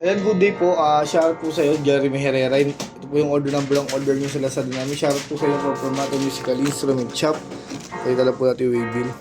Ayan, good day po. Shoutout po sa iyo, Jeremy Herrera. Ito po yung order number ng order nyo sa Lazada namin. Shoutout po sa iyo for Formato Musical Instrument Shop. Kaya tala po natin yung waybill.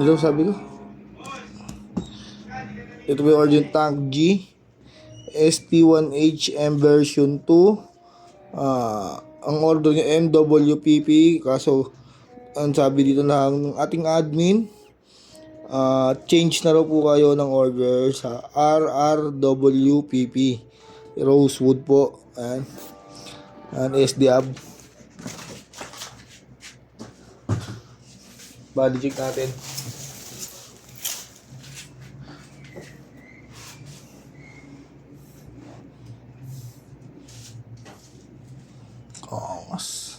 Hello, sabi ko. Ito po yung order yung Tank G ST1HM version 2. Ang order niya MWPP. Kaso, ang sabi dito ng ating admin, change na raw po kayo ng order sa RRWPP Rosewood po. Ayan. Ayan, SDAB. Body check natin. Mas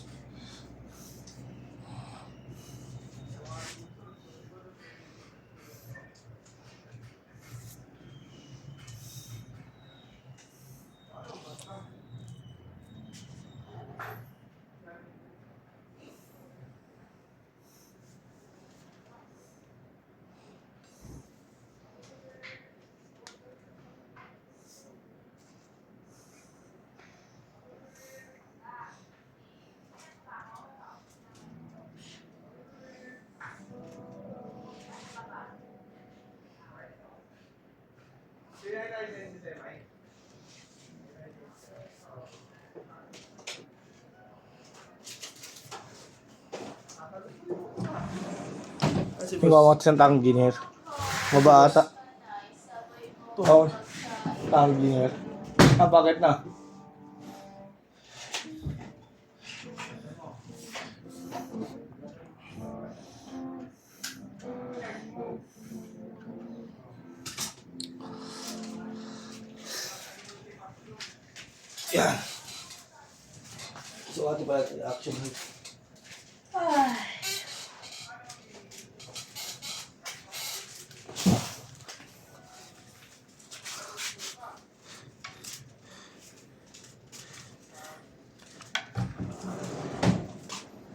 Ikaw ang tang engineer. Mabata. Oh, tang engineer. Bakit na? Yan. So, ate pala action.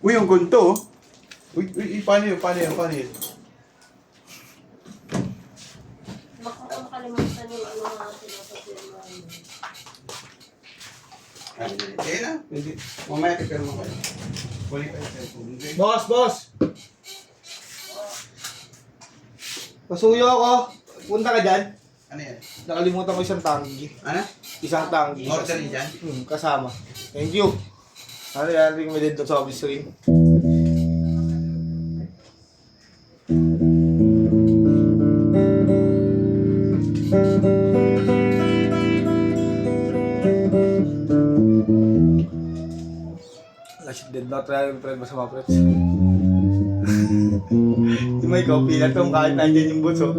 Uy, yung gunto. Uy, paano yun? Paano yun? Baka makalimutan yung ano nga pinapapirma. Eh na, hindi. Mamaya pipirma kayo. Balik kayo sa cellphone. Okay? Boss! Pasuyo ako. Punta ka dyan. Ano yan? Nakalimutan ko isang tanggi. Ano? Isang tanggi. Order niyo dyan? Kasama. Thank you. Ano yan? Ring mo din sa office ring. Last did not try yung friend mo sa mga friends. Yung may coffee na itong kahit nandiyan yung buso.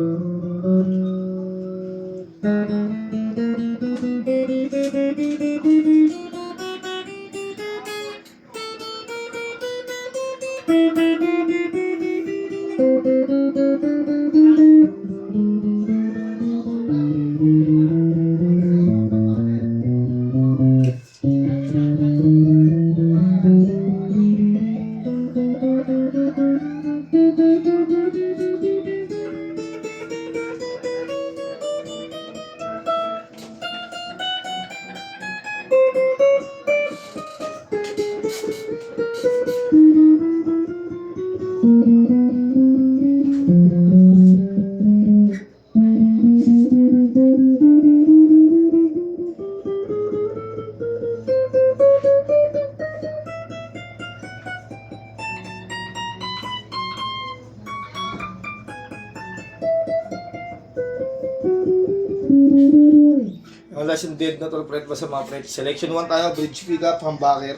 Yung last yung dead na to, friend ba sa mga friends. Selection 1 tayo, bridge pickup, humbucker.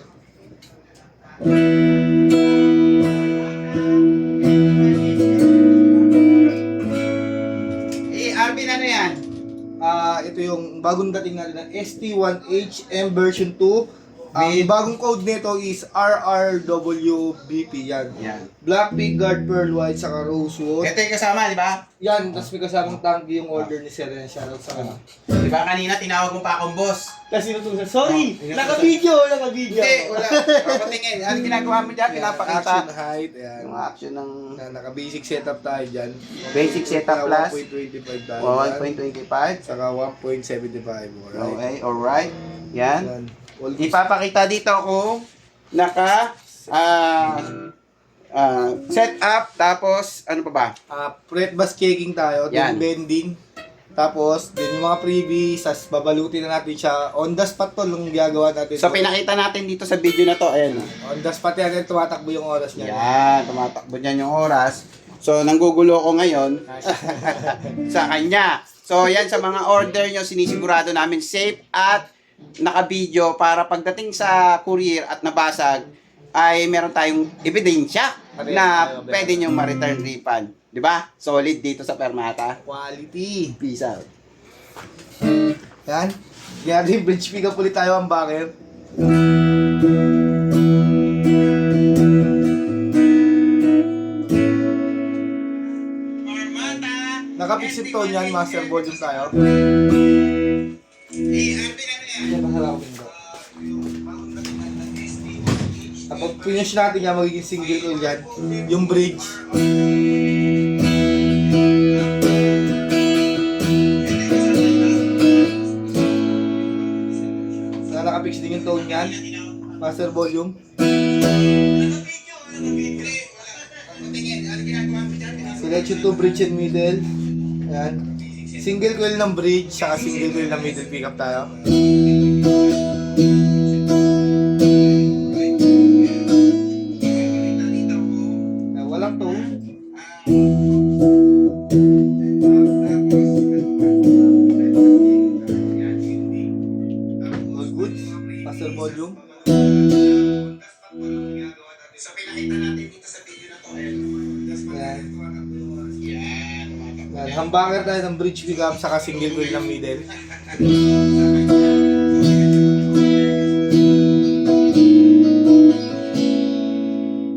Arvin, ano yan? Ito yung bagong dating natin ng ST1HM version 2. Ang bagong code nito is RRWBP. Yan. Yan. Black Pig, Guard Pearl White, saka Rosewood. Ito yung kasama, di ba? Yan, tapos may kasamang tangki yung order ni Sir. Shoutout sa kanya. Di ba kanina tinawag mo pa akong boss? Kasi sinutusan. Sorry! Oh, Naka-video! Naka-video! Hindi, wala. Papatingin. Ano ginagawa mo dyan? Ayan, Pinapakita. action height. Ayan. Yung action ng Naka-basic setup tayo dyan. basic setup plus 1.25 tayo dyan. 1.25. Saka 1.75. Alright. Okay, alright. Yan. Yan. All Ipapakita dito kung naka set up, tapos ano pa ba? Fret bus checking tayo. Yan. Then bending. Tapos, din yung mga freebies. Tapos babalutin na natin siya. On the spot to, yung gagawa natin. So pinakita natin dito sa video na to, ayan. On the spot yan, tumatakbo yung oras niya. Yan, tumatakbo dyan yung oras. So nanggugulo ko ngayon sa kanya. So yan, sa mga order nyo, sinisigurado namin safe at naka-video para pagdating sa courier at nabasag ay meron tayong ebidensya na pwede nyo ma-return refund. Di ba? Solid dito sa Permata. Quality. Peace out. Yan. Kaya din, bridge pick up ulit tayo ang bakit. Naka-fixed tone yan, master board yung tayo. Kapag finish natin yan, magiging single coil yan. Yung bridge. Naka-fix din yung tone yan. Master volume. Selection to bridge and middle. Ayan. Single coil ng bridge, saka single coil ng middle pickup tayo. Walang tone. All good. Master volume. Ayan. Yan, humbucker tayo ng bridge pickup saka single coil ng middle.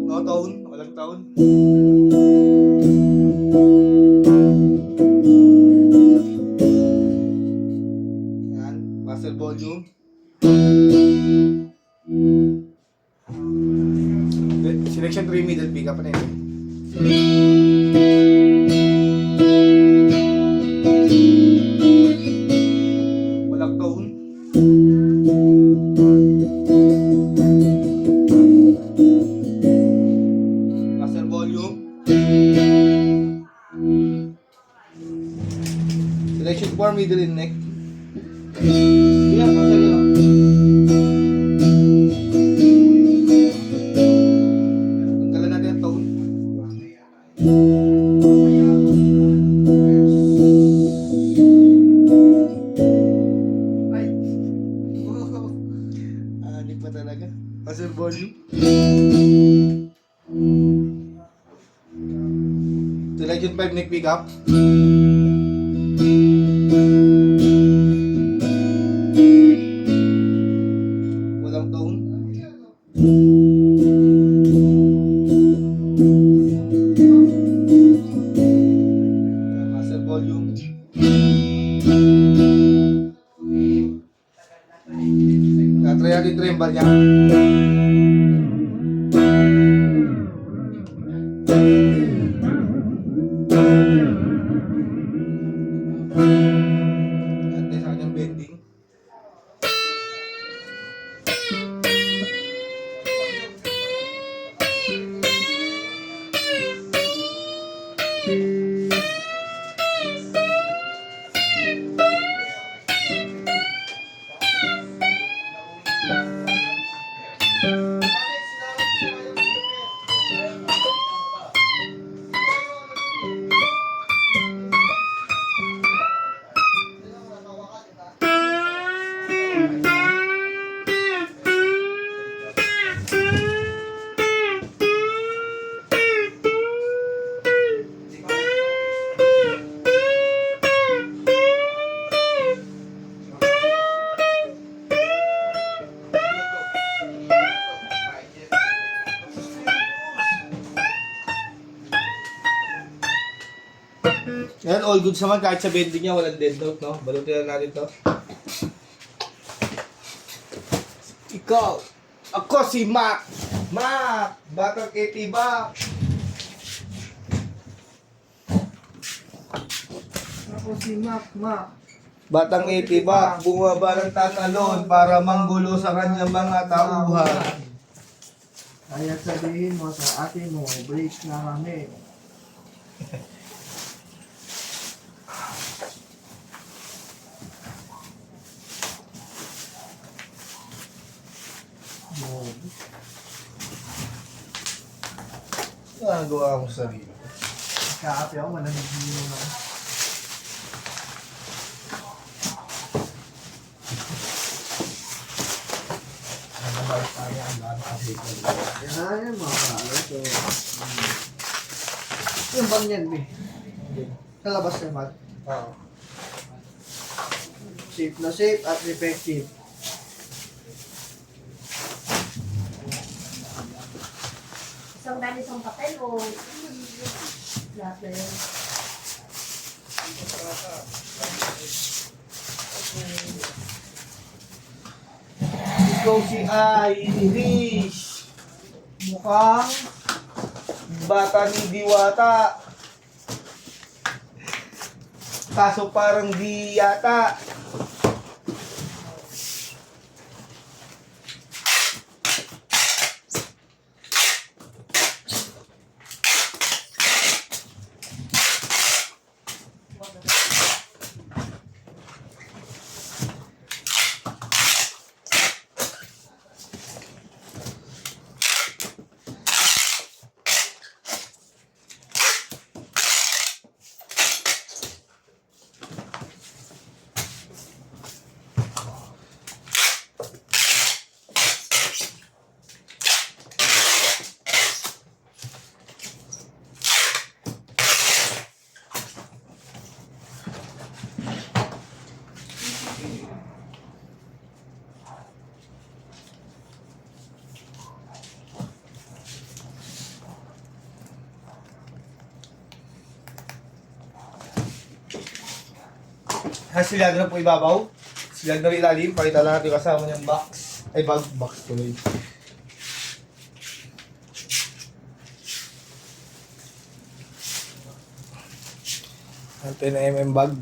No tone, walang tone. Yan, master volume. Selection 3 middle pickup na yun. Walang tone. Master volume. Selection 4 middle and neck. Yan, master yun. Tanggalan natin ang tone. Ay. Di pa talaga. Master volume. Selection 5 neck pickup. Walang tone. Master volume. Try natin yung tremble niya. Yan, all goods naman. Kahit sa bending niya, walang dead note, no? Balutin na natin to. Ikaw. Ako si Mac. Mac. Batang Etiba. Ako si Mac. Batang Etiba. Bumaba ng tatalon para manggulo sa kanyang mga tauhan. Kaya sabihin mo sa ate mo, break na kami. Nagawa mo sa sarili. Kaapi ako, mananigino na. Yan yan mga kalo. So, yung bang yan, B? Sa labas na mag. Oo. Safe na safe at effective. Isang dali isang papel o lahat na yun. Ikaw si Irish. Mukhang bata ni Diwata. Kaso parang di yata. Silag na po ibabaw. Silag na ilalim. Pakita lang natin kasama niyang box. Ay, box tuloy. Ang 10mm bag.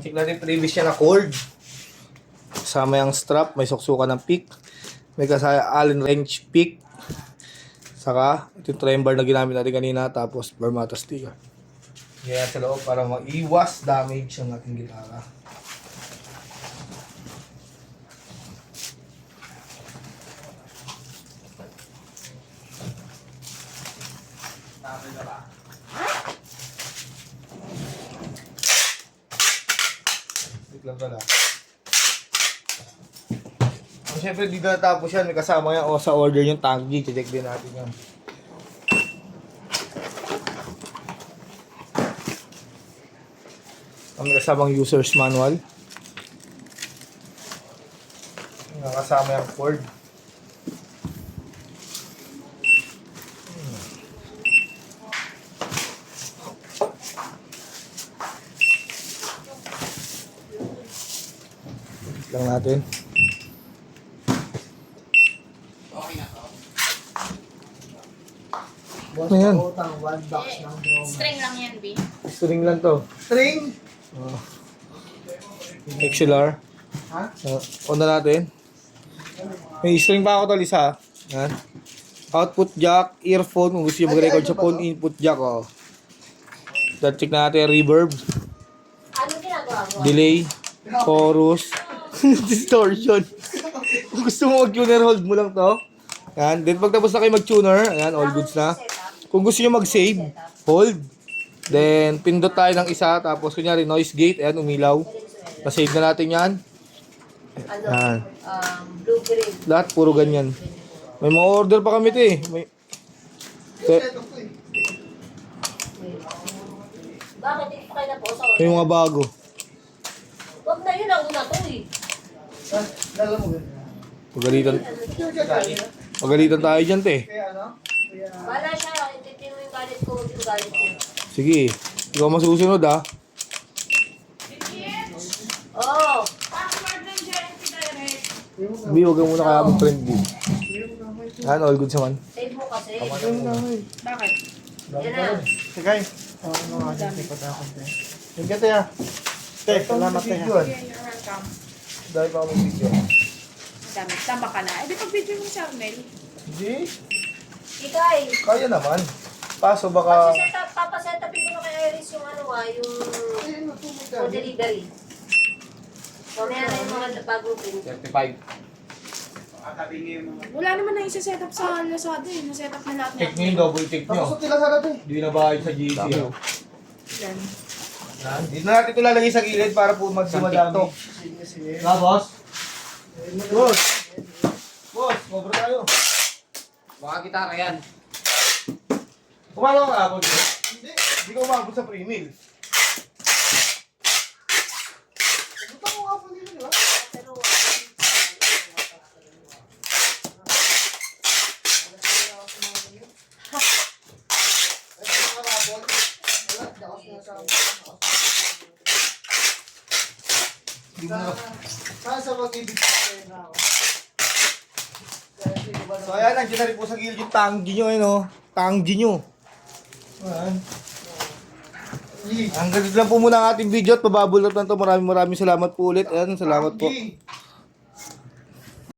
Check natin previous niya na cord. Kasama yung strap, may suksukan ng pick. May kasaya Allen wrench pick. Saka, ito yung trem bar na ginamit natin kanina. Tapos, Barmata sticker. Ganyan sa loob para maiwas damage ang ating gitara. Lang pala. Siyempre, di na natapos yan. May kasama yan. O, sa order yung tanggi. Check din natin yan. May kasamang user's manual. May kasama yung cord. Lang natin. Okay na to. Boss, Ayan. pautang, 1 box ng drone. String lang yan, B. String lang to. String? Oh. XLR. Ha? On na natin. May string pa ako to, Lisa. Yan. Output jack, earphone. Kung gusto nyo mag-record sa phone, input jack. Oh. Then check natin reverb, Ano ginagawa mo? delay, chorus, distortion. Kung gusto mo mag-tuner, hold mo lang to. Yan. Then pagtapos na kayo mag-tuner, ayan, all goods na. Kung gusto nyo mag-save, hold. Then, pindot tayo ng isa. Tapos, kunyari, noise gate. Ayan, umilaw. Na-save na natin yan. Ano? Yan. Blue-green. Lahat, puro ganyan. May mga order pa kami ito eh. Bakit? Hindi pa kayo na po sa May mga bago. Wag na yun, ang una to eh. Dala mo ba? Pagalitan tayo dyan, te. Kaya ano? Kaya... Wala siya, hindi mo yung galit ko, hindi ko galit ko. Sige. Ikaw masusunod, ha? Oo. B, huwag ka muna kaya mag-friend B. Yan, all good naman. Save mo kasi. Bakit? Yan na. Sige. Ano nga dito pa tayo konti. Yung gata ya. Te, salamat tayo. Yeah, you're welcome. Dahil pa ako mag-video. Dami. Tama ka na. Eh, di pag-video mo si Arnel. Hindi. Ikay. Kaya naman. Paso baka... Papasetapin ko na kay Iris yung ano yung for delivery. Mamaya na yung mga bagong print. 35. Wala naman na isa-set up sa Lazada eh. Na-set up na lahat Take nyo yung double take nyo. Tapos tila sana to eh. Hindi na bayad sa GC. Yan. Dito na natin ito lalagay sa gilid para po magsimadami. Sige, sige. Na, boss? Boss! Boss, cobra tayo. Baka gitara yan. Kumalo ka ako dito? Hindi ko umabot sa pre-meal. Buta mo nga po dito, di ba? Saan sa pag-ibig na ako? So ayan, nandiyan na rin po sa gilid yung tanggi nyo, ano? Tanggi nyo. Ayan. Hanggang dito lang po muna ang ating video at pababulot na to. Maraming salamat po ulit. Ayan, salamat po.